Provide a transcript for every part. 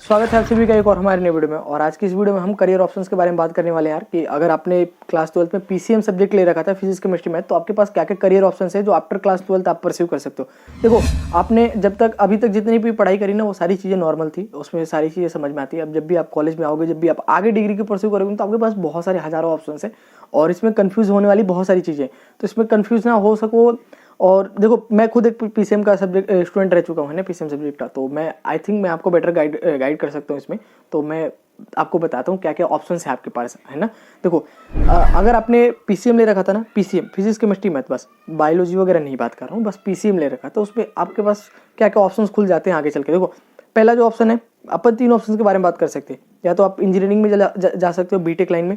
स्वागत है आप सभी का एक और हमारे नए वीडियो में। और आज की इस वीडियो में हम करियर ऑप्शंस के बारे में बात करने वाले हैं यार कि अगर आपने क्लास 12 में पीसीएम सब्जेक्ट ले रखा था, फिजिक्स केमिस्ट्री मैथ, तो आपके पास क्या क्या करियर ऑप्शंस है जो आफ्टर क्लास 12 आप परस्यू कर सकते हो। देखो, आपने जब तक अभी तक जितनी भी पढ़ाई करी ना, वो सारी चीज़ें नॉर्मल थी, उसमें सारी चीज़ें समझ में आती है। अब जब भी आप कॉलेज में आओगे, जब भी आप आगे डिग्री को परस्यू करोगे, तो आपके पास बहुत सारे हज़ारों ऑप्शन है और इसमें कन्फ्यूज़ होने वाली बहुत सारी चीज़ें। तो इसमें कन्फ्यूज़ ना हो सको। और देखो, मैं खुद एक पीसीएम का सब्जेक्ट स्टूडेंट रह चुका हूँ ना, पीसीएम सब्जेक्ट का, तो मैं आई थिंक मैं आपको बेटर गाइड कर सकता हूँ इसमें। तो मैं आपको बताता हूँ क्या क्या ऑप्शंस है आपके पास, है ना। देखो, अगर आपने पीसीएम ले रखा था ना, पीसीएम फिजिक्स केमिस्ट्री मैथ, बस बायोलॉजी वगैरह नहीं बात कर रहा हूँ, बस पीसीएम ले रखा, तो उसमें आपके पास क्या क्या ऑप्शंस खुल जाते हैं आगे चल के। देखो, पहला जो ऑप्शन है, अपन तीन ऑप्शन के बारे में बात कर सकते हैं। या तो आप इंजीनियरिंग में जा सकते हो, बीटेक लाइन में।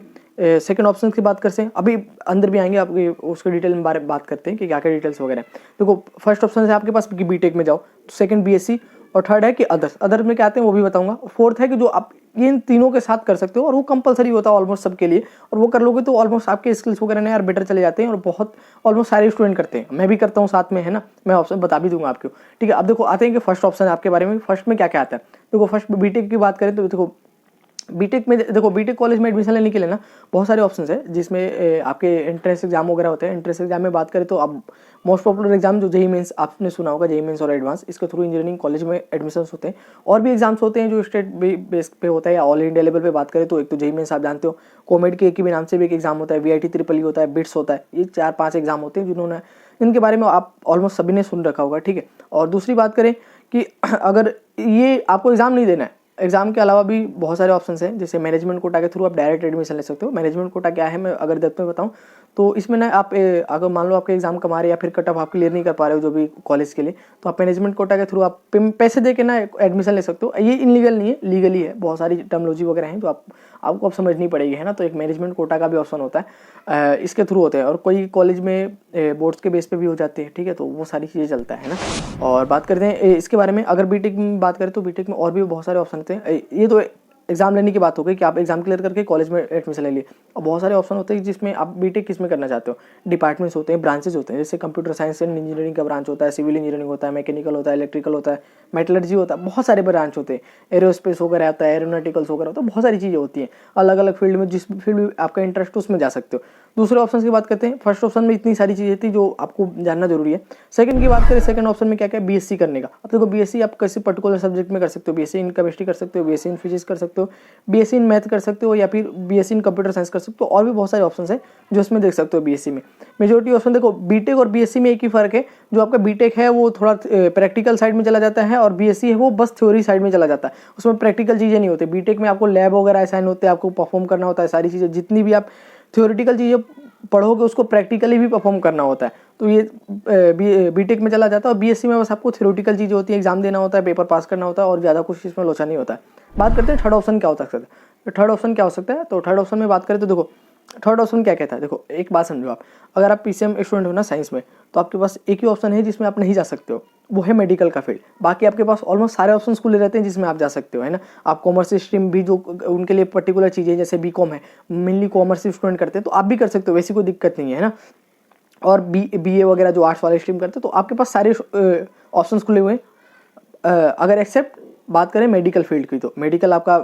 सेकंड ऑप्शन की बात करते हैं, अभी अंदर भी आएंगे, आपकी उसके डिटेल में बात करते हैं कि क्या क्या डिटेल्स वगैरह। देखो, फर्स्ट ऑप्शन है आपके पास कि बीटेक में जाओ, सेकंड बीएससी, और थर्ड है कि अदर्स में क्या आते हैं वो भी बताऊंगा। फोर्थ है कि जो आप इन तीनों के साथ कर सकते हो, और वो कंपलसरी होता है ऑलमोस्ट सबके लिए, और वो कर लोगे तो ऑलमोस्ट आपके स्किल्स वगैरह ना यार बेटर चले जाते हैं, और बहुत ऑलमोस्ट सारे स्टूडेंट करते हैं, मैं भी करता हूँ साथ में, है ना। मैं ऑप्शन बता भी दूंगा आपको, ठीक है। अब देखो, आते हैं कि फर्स्ट ऑप्शन आपके बारे में, फर्स्ट में क्या क्या आता है। देखो, फर्स्ट बीटेक की बात करें तो देखो, बीटेक में देखो, बीटेक कॉलेज में एडमिशन लेने के लिए ना बहुत सारे ऑप्शंस है, जिसमें आपके एंट्रेंस एग्जाम वगैरह होते हैं। एंट्रेंस एग्जाम में बात करें तो अब मोस्ट पॉपुलर एग्जाम जो जेईई मेंस, आपने सुना होगा, जेईई मेंस और एडवांस, इसके थ्रू इंजीनियरिंग कॉलेज में एडमिशन होते हैं। और भी एग्जाम्स होते हैं जो स्टेट बेस पे होता है या ऑल इंडिया लेवल पे बात करें तो एक तो जेईई मेंस आप जानते हो, कॉमेड के एक ही नाम से भी एक एग्जाम होता है, वीआईटी ट्रिपल होता है, बिट्स होता है, ये 4-5 एग्जाम होते हैं जिन्होंने, इनके बारे में आप ऑलमोस्ट सभी ने सुन रखा होगा, ठीक है। और दूसरी बात करें कि अगर ये आपको एग्जाम नहीं देना है, एग्जाम के अलावा भी बहुत सारे ऑप्शंस हैं, जैसे मैनेजमेंट कोटा के थ्रू आप डायरेक्ट एडमिशन ले सकते हो। मैनेजमेंट कोटा क्या है, मैं अगर डेप्थ में बताऊं तो इसमें ना आप अगर मान लो आपके एग्जाम कमा रहे या फिर कट ऑफ आप क्लियर नहीं कर पा रहे हो जो भी कॉलेज के लिए, तो आप मैनेजमेंट कोटा के थ्रू आप पैसे दे के ना एडमिशन ले सकते हो। ये इनलीगल नहीं है, लीगली है। बहुत सारी टर्मोलॉजी वगैरह हैं तो आपको अब समझनी पड़ेगी, है ना। तो एक मैनेजमेंट कोटा का भी ऑप्शन होता है, इसके थ्रू होते हैं, और कोई कॉलेज में बोर्ड्स के बेस पे भी हो जाते हैं, ठीक है। तो वो सारी चीज़ें चलता है ना। और बात करते हैं इसके बारे में, अगर बीटेक में बात करें तो बीटेक में और भी बहुत सारे ऑप्शन होते हैं। ये तो एग्जाम लेने की बात हो गई कि आप एग्जाम क्लियर करके कॉलेज में एडमिशन ले लिए। और बहुत सारे ऑप्शन होते हैं जिसमें आप बीटेक किस में करना चाहते हो। डिपार्टमेंट्स होते हैं, ब्रांचेज होते हैं, जैसे कंप्यूटर साइंस एंड इंजीनियरिंग का ब्रांच होता है, सिविल इंजीनियरिंग होता है, मैकेनिकल होता है, इलेक्ट्रिकल होता है, मेटलर्जी होता है, बहुत सारे ब्रांच होते हैं, एरोस्पेस वगैरह होता है, एरोनॉटिकल्स वगैरह होता है, बहुत सारी चीज़ें होती हैं। अलग अलग फील्ड में, जिस फील्ड में आपका इंटरेस्ट हो उसमें जा सकते हो। दूसरे ऑप्शन की बात करते हैं, फर्स्ट ऑप्शन में इतनी सारी चीज़ें थी जो आपको जानना जरूरी है। सेकंड की बात करें, सेकंड ऑप्शन में क्या क्या, बीएससी करने का। अब देखो, बीएससी आप किसी पर्टिकुलर सब्जेक्ट में कर सकते हो, बीएससी इन केमिस्ट्री कर सकते हो, बीएससी इन फिजिक्स कर सकते हो, बीएससी इन मैथ कर सकते हो, या फिर बीएससी इन कंप्यूटर साइंस कर सकते हो। और भी बहुत सारे ऑप्शन है जो इसमें देख सकते हो बीएससी में। मेजोरिटी ऑप्शन देखो, बीटेक और बीएससी में एक ही फर्क है, जो आपका बीटेक है वो थोड़ा प्रैक्टिकल साइड में चला जाता है, और बीएससी है वो बस थ्योरी साइड में चला जाता है, उसमें प्रैक्टिकल चीज़ें नहीं होती। बीटेक में आपको लैब वगैरह असाइन होते हैं, आपको परफॉर्म करना होता है सारी चीज़ें, जितनी भी आप थ्योरेटिकल चीज़ें पढ़ोगे उसको प्रैक्टिकली भी परफॉर्म करना होता है। तो ये बीटेक में चला जाता है। और बीएससी में बस आपको थ्योरेटिकल चीज़ें होती है, एग्जाम देना होता है, पेपर पास करना होता है, और ज़्यादा कुछ इसमें लोचा नहीं होता है। बात करते हैं थर्ड ऑप्शन क्या हो सकता है। तो थर्ड ऑप्शन क्या हो सकता है, तो थर्ड ऑप्शन में बात करें तो देखो, थर्ड ऑप्शन क्या कहता है। देखो, एक बात समझो, आप अगर आप पीसीएम स्टूडेंट हो ना साइंस में, तो आपके पास एक ही ऑप्शन है जिसमें आप नहीं जा सकते हो, वो है मेडिकल का फील्ड। बाकी आपके पास ऑलमोस्ट सारे ऑप्शन खुले रहते हैं जिसमें आप जा सकते हो, है ना। आप कॉमर्स स्ट्रीम भी, जो उनके लिए पर्टिकुलर चीज़ें जैसे बीकॉम है, मेनली कॉमर्स स्टूडेंट करते हैं, तो आप भी कर सकते हो, वैसी कोई दिक्कत नहीं है ना। और बीए वगैरह जो आर्ट्स वाले स्ट्रीम करते हैं, तो आपके पास सारे ऑप्शन खुले हुए हैं। अगर एक्सेप्ट बात करें मेडिकल फील्ड की, तो मेडिकल आपका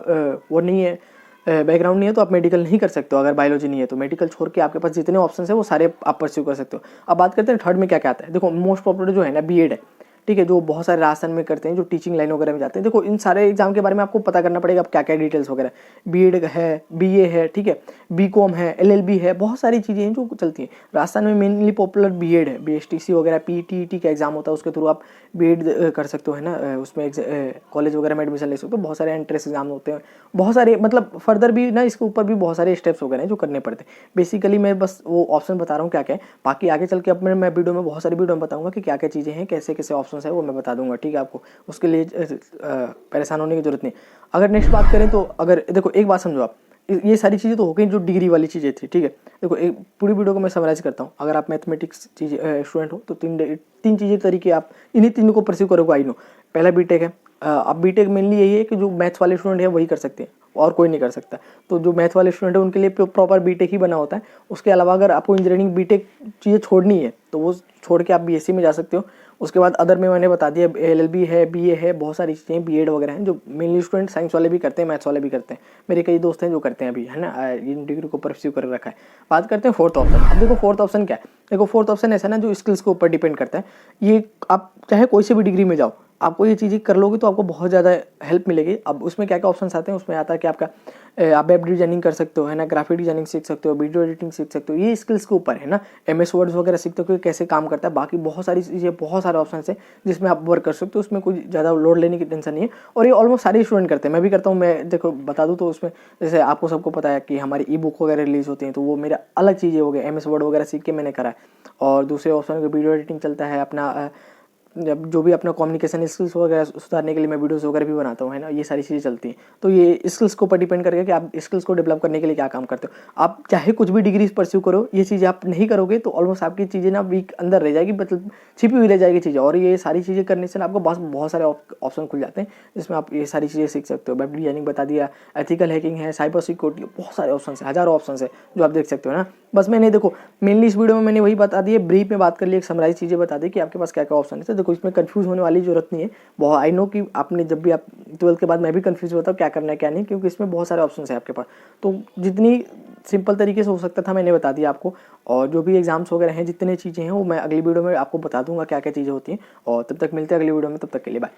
वो नहीं है, बैकग्राउंड नहीं है, तो आप मेडिकल नहीं कर सकते हो। अगर बायोलॉजी नहीं है तो मेडिकल छोड़ के आपके पास जितने ऑप्शन है वो सारे आप परस्यू कर सकते हो। अब बात करते हैं थर्ड में क्या क्या आता है। देखो, मोस्ट पॉपुलर जो है ना, बीएड है, ठीक है, जो बहुत सारे राजस्थान में करते हैं, जो टीचिंग लाइन वगैरह में जाते हैं। देखो, इन सारे एग्जाम के बारे में आपको पता करना पड़ेगा, आप क्या क्या डिटेल्स वगैरह, बीएड है, बीए है, ठीक है, बीकॉम है, एलएलबी है, बहुत सारी चीज़ें हैं जो चलती हैं। राजस्थान में मेनली पॉपुलर बीएड है, बीएसटीसी वगैरह, पीटीईटी का एग्जाम होता है, उसके थ्रू आप बीएड कर सकते हो, है ना। उसमें कॉलेज वगैरह में एडमिशन ले सकते हो। बहुत सारे एंट्रेंस एग्जाम होते हैं, बहुत सारे, मतलब फर्दर भी ना इसके ऊपर भी बहुत सारे स्टेप्स वगैरह हैं जो करने पड़ते हैं। बेसिकली मैं बस वो ऑप्शन बता रहा हूँ क्या क्या है, बाकी आगे चल के अपने मैं वीडियो में बहुत सारी वीडियो में बताऊंगा कि क्या क्या चीज़ें हैं, कैसे कैसे ऑप्शन है, वो मैं बता दूंगा, ठीक है। आपको उसके लिए परेशान होने की जरूरत नहीं। अगर नेक्स्ट बात करें तो, अगर देखो एक बात समझो, आप ये सारी चीज़ें तो हो गई जो डिग्री वाली चीज़ें थी, ठीक है। देखो, एक पूरी वीडियो को मैं समराइज करता हूँ। अगर आप मैथमेटिक्स स्टूडेंट हो तो तीन चीज़ें तरीके आप इन्हीं तीनों को परस्यू करोगे, आई नो। पहला बीटेक है। अब बीटेक मेनली यही है कि जो मैथ्स वाले स्टूडेंट है वही कर सकते हैं, और कोई नहीं कर सकता। तो जो मैथ वाले स्टूडेंट है उनके लिए प्रॉपर बीटेक ही बना होता है। उसके अलावा अगर आपको इंजीनियरिंग बीटेक चीज़ें छोड़नी है तो वो छोड़ के आप बीएससी में जा सकते हो। उसके बाद अदर में मैंने बता दिया LLB है, BA है, बहुत सारी चीज़ें BEd वगैरह हैं जो मेनली स्टूडेंट साइंस वाले भी करते हैं, मैथ्स वाले भी करते हैं। मेरे कई दोस्त हैं जो करते हैं अभी, है ना, इन डिग्री को परस्यू कर रखा है। बात करते हैं फोर्थ ऑप्शन। अब देखो फोर्थ ऑप्शन क्या है। देखो फोर्थ ऑप्शन ऐसा ना जो स्किल्स के ऊपर डिपेंड करता है। ये आप चाहे कोई से भी डिग्री में जाओ, आपको ये चीज़ें कर लोगे तो आपको बहुत ज़्यादा हेल्प मिलेगी। अब उसमें क्या क्या ऑप्शंस आते हैं, उसमें आता है कि आपका आप वेब डिजाइनिंग कर सकते हो, है ना, ग्राफिक डिजाइनिंग सीख सकते हो, वीडियो एडिटिंग सीख सकते हो, ये स्किल्स के ऊपर है ना। MS वर्ड्स वगैरह सीखते हो कि कैसे काम करता है। बाकी बहुत सारी चीज़ें, बहुत सारे ऑप्शन है जिसमें आप वर्क कर सकते हो, उसमें कोई ज़्यादा लोड लेने की टेंशन नहीं है। और ये ऑलमोस्ट सारे स्टूडेंट करते हैं, मैं भी करता हूँ। मैं देखो बता दूँ तो उसमें जैसे आपको सबको पता है कि हमारी ई बुक वगैरह रिलीज होती हैं, तो वो मेरा अलग चीज़ें हो गए, MS वर्ड वगैरह सीख के मैंने करा है। और दूसरे ऑप्शन का वीडियो एडिटिंग चलता है अपना, जब जो भी अपना कम्युनिकेशन स्किल्स वगैरह सुधारने के लिए मैं वीडियोस वगैरह भी बनाता हूँ, है ना, ये सारी चीज़ें चलती हैं। तो ये स्किल्स के ऊपर डिपेंड करेगा कि आप स्किल्स को डेवलप करने के लिए क्या काम करते हो। आप चाहे कुछ भी डिग्रीज परस्यू करो, ये चीज़ें आप नहीं करोगे तो ऑलमोस्ट आपकी चीज़ें ना वीक अंदर रह जाएगी, मतलब छिपी हुई रह जाएगी चीज़ें। और ये सारी चीज़ें करने से ना आपको बहुत सारे ऑप्शन खुल जाते हैं जिसमें आप ये सारी चीज़ें सीख सकते हो। वेब डिजाइनिंग बता दिया, एथिकल हैकिंग है, साइबर सिक्योरिटी, बहुत सारे ऑप्शन है, हज़ारों ऑप्शन है जो आप देख सकते हो ना। बस मैंने देखो मेनली इस वीडियो में मैंने वही बता दिए, ब्रीफ में बात कर ली, एक समराइज चीज़ें बता दी कि आपके पास क्या क्या ऑप्शन है। तो देखो इसमें कंफ्यूज होने वाली जरूरत नहीं है। बहुत आई नो कि आपने जब भी आप 12th के बाद मैं भी कंफ्यूज होता हूँ क्या करना है क्या नहीं, क्योंकि इसमें बहुत सारे ऑप्शन है आपके पास। तो जितनी सिंपल तरीके से हो सकता था मैंने बता दिया आपको। और जो भी एग्जाम्स वगैरह हैं, जितनी चीज़ें हैं वो मैं अगली वीडियो में आपको बता दूंगा क्या क्या चीज़ें होती हैं। और तब तक मिलते हैं अगली वीडियो में, तब तक के लिए बाय।